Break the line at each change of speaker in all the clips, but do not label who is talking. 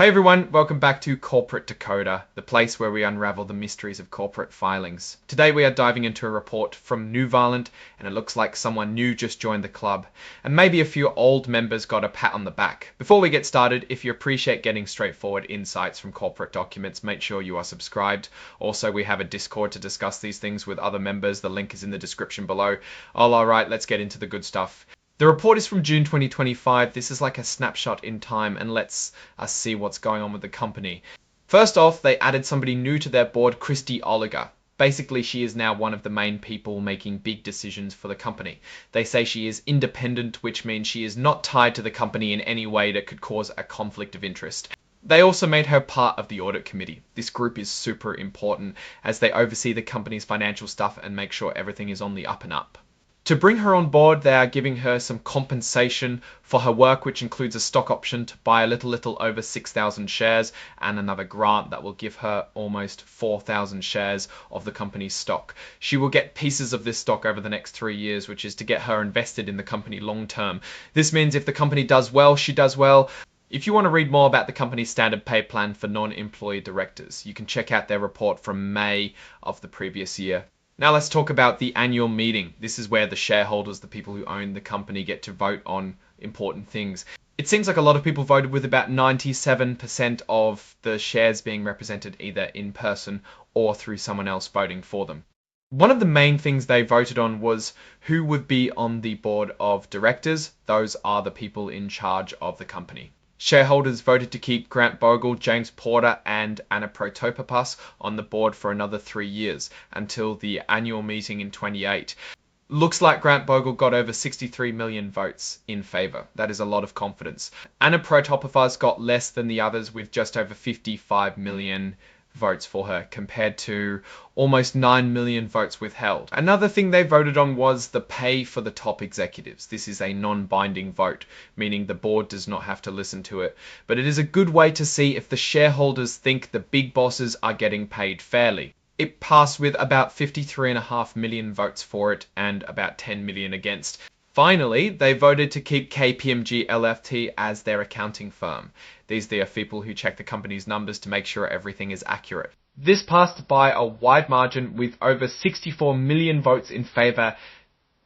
Hey everyone, welcome back to Corporate Decoder, the place where we unravel the mysteries of corporate filings. Today we are diving into a report from Nuvalent, and it looks like someone new just joined the club, and maybe a few old members got a pat on the back. Before we get started, if you appreciate getting straightforward insights from corporate documents, make sure you are subscribed. Also, we have a Discord to discuss these things with other members. The link is in the description below. Alright, let's get into the good stuff. The report is from June 2025. This is like a snapshot in time and lets us see what's going on with the company. First off, they added somebody new to their board, Christy Oliger. Basically, she is now one of the main people making big decisions for the company. They say she is independent, which means she is not tied to the company in any way that could cause a conflict of interest. They also made her part of the audit committee. This group is super important as they oversee the company's financial stuff and make sure everything is on the up and up. To bring her on board, they are giving her some compensation for her work, which includes a stock option to buy a little over 6,000 shares and another grant that will give her almost 4,000 shares of the company's stock. She will get pieces of this stock over the next 3 years, which is to get her invested in the company long term. This means if the company does well, she does well. If you want to read more about the company's standard pay plan for non-employee directors, you can check out their report from May of the previous year. Now let's talk about the annual meeting. This is where the shareholders, the people who own the company, get to vote on important things. It seems like a lot of people voted, with about 97% of the shares being represented either in person or through someone else voting for them. One of the main things they voted on was who would be on the board of directors. Those are the people in charge of the company. Shareholders voted to keep Grant Bogle, James Porter and Anna Protopapas on the board for another 3 years until the annual meeting in 28. Looks like Grant Bogle got over 63 million votes in favour. That is a lot of confidence. Anna Protopapas got less than the others with just over 55 million votes for her, compared to almost 9 million votes withheld. Another thing they voted on was the pay for the top executives. This is a non-binding vote, meaning the board does not have to listen to it, but it is a good way to see if the shareholders think the big bosses are getting paid fairly. It passed with about 53.5 million votes for it and about 10 million against. Finally, they voted to keep KPMG LLP as their accounting firm. These are people who check the company's numbers to make sure everything is accurate. This passed by a wide margin with over 64 million votes in favour.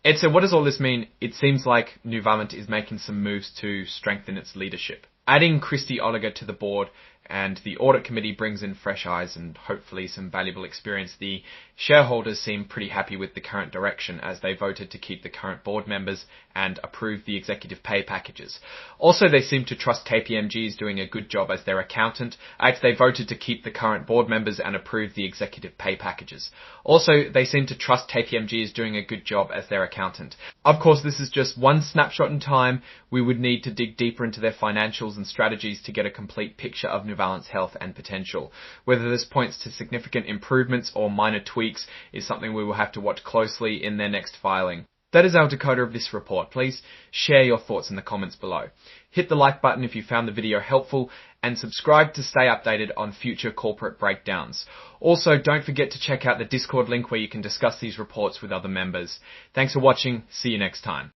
Ed, so what does all this mean? It seems like Nuvalent is making some moves to strengthen its leadership. Adding Christy Oliger to the board and the audit committee brings in fresh eyes and hopefully some valuable experience. The shareholders seem pretty happy with the current direction as they voted to keep the current board members and approve the executive pay packages. Also, they seem to trust KPMG is doing a good job as their accountant, as they voted to keep the current board members and approve the executive pay packages. Also, they seem to trust KPMG is doing a good job as their accountant. Of course, this is just one snapshot in time. We would need to dig deeper into their financials and strategies to get a complete picture of Nuvalent's health and potential. Whether this points to significant improvements or minor tweaks is something we will have to watch closely in their next filing. That is our decoder of this report. Please share your thoughts in the comments below. Hit the like button if you found the video helpful and subscribe to stay updated on future corporate breakdowns. Also, don't forget to check out the Discord link where you can discuss these reports with other members. Thanks for watching. See you next time.